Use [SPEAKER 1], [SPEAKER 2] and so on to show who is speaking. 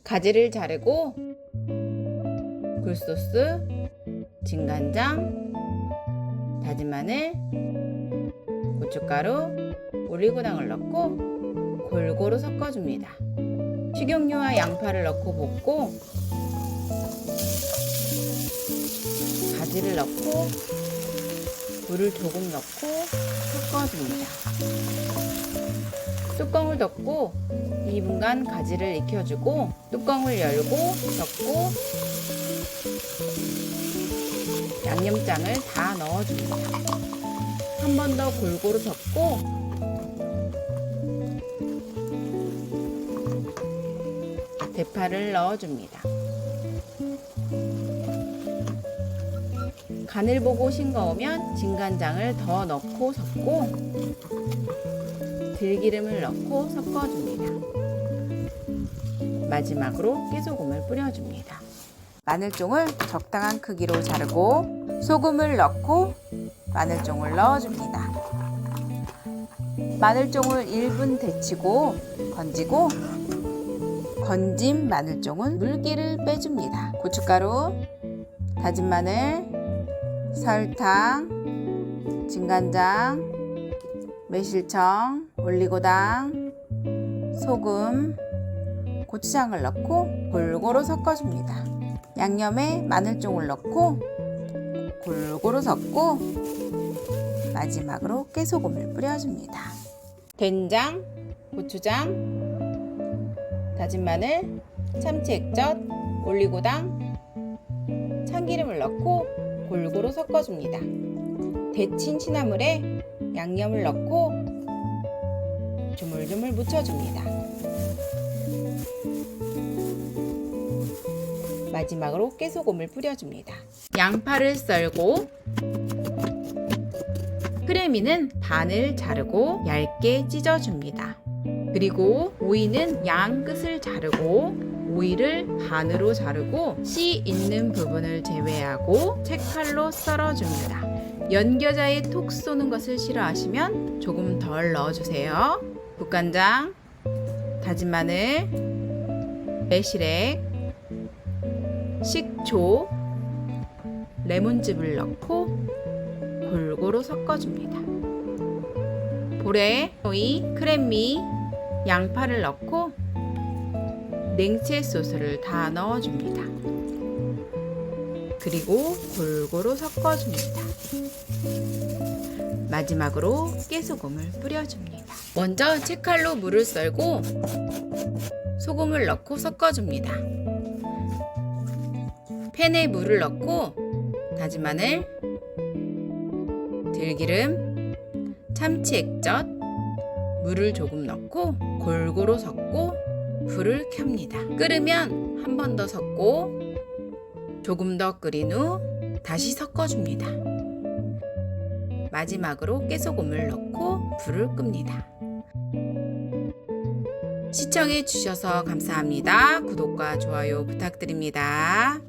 [SPEAKER 1] 가지를 자르고 굴소스, 진간장, 다진 마늘, 고춧가루, 올리고당을 넣고 골고루 섞어줍니다. 식용유와 양파를 넣고 볶고 가지를 넣고 물을 조금 넣고 섞어줍니다. 뚜껑을 덮고 2분간 가지를 익혀주고 뚜껑을 열고 덮고 양념장을 다 넣어줍니다. 한 번 더 골고루 섞고 대파를 넣어줍니다. 간을 보고 싱거우면 진간장을 더 넣고 섞고 들기름을 넣고 섞어줍니다. 마지막으로 깨소금을 뿌려줍니다. 마늘종을 적당한 크기로 자르고 소금을 넣고 마늘종을 넣어줍니다. 마늘종을 1분 데치고 건지고 건진 마늘종은 물기를 빼줍니다. 고춧가루, 다진 마늘, 설탕, 진간장, 매실청, 올리고당, 소금, 고추장을 넣고 골고루 섞어줍니다. 양념에 마늘종을 넣고 골고루 섞고 마지막으로 깨소금을 뿌려줍니다. 된장, 고추장, 다진 마늘, 참치 액젓, 올리고당, 참기름을 넣고 골고루 섞어줍니다. 데친 시나물에 양념을 넣고 조물조물 묻혀줍니다. 마지막으로 깨소금을 뿌려줍니다. 양파를 썰고 크래미는 반을 자르고 얇게 찢어줍니다. 그리고 오이는 양 끝을 자르고 오이를 반으로 자르고 씨 있는 부분을 제외하고 채칼로 썰어줍니다. 연겨자에 톡 쏘는 것을 싫어하시면 조금 덜 넣어주세요. 국간장, 다진 마늘, 매실액, 식초, 레몬즙을 넣고 골고루 섞어줍니다. 볼에 오이, 크래미, 양파를 넣고 냉채 소스를 다 넣어줍니다. 그리고 골고루 섞어줍니다. 마지막으로 깨소금을 뿌려줍니다. 먼저 채칼로 물을 썰고 소금을 넣고 섞어줍니다. 팬에 물을 넣고 다진 마늘, 들기름, 참치 액젓, 물을 조금 넣고 골고루 섞고 불을 켭니다. 끓으면 한 번 더 섞고 조금 더 끓인 후 다시 섞어줍니다. 마지막으로 깨소금을 넣고 불을 끕니다. 시청해 주셔서 감사합니다. 구독과 좋아요 부탁드립니다.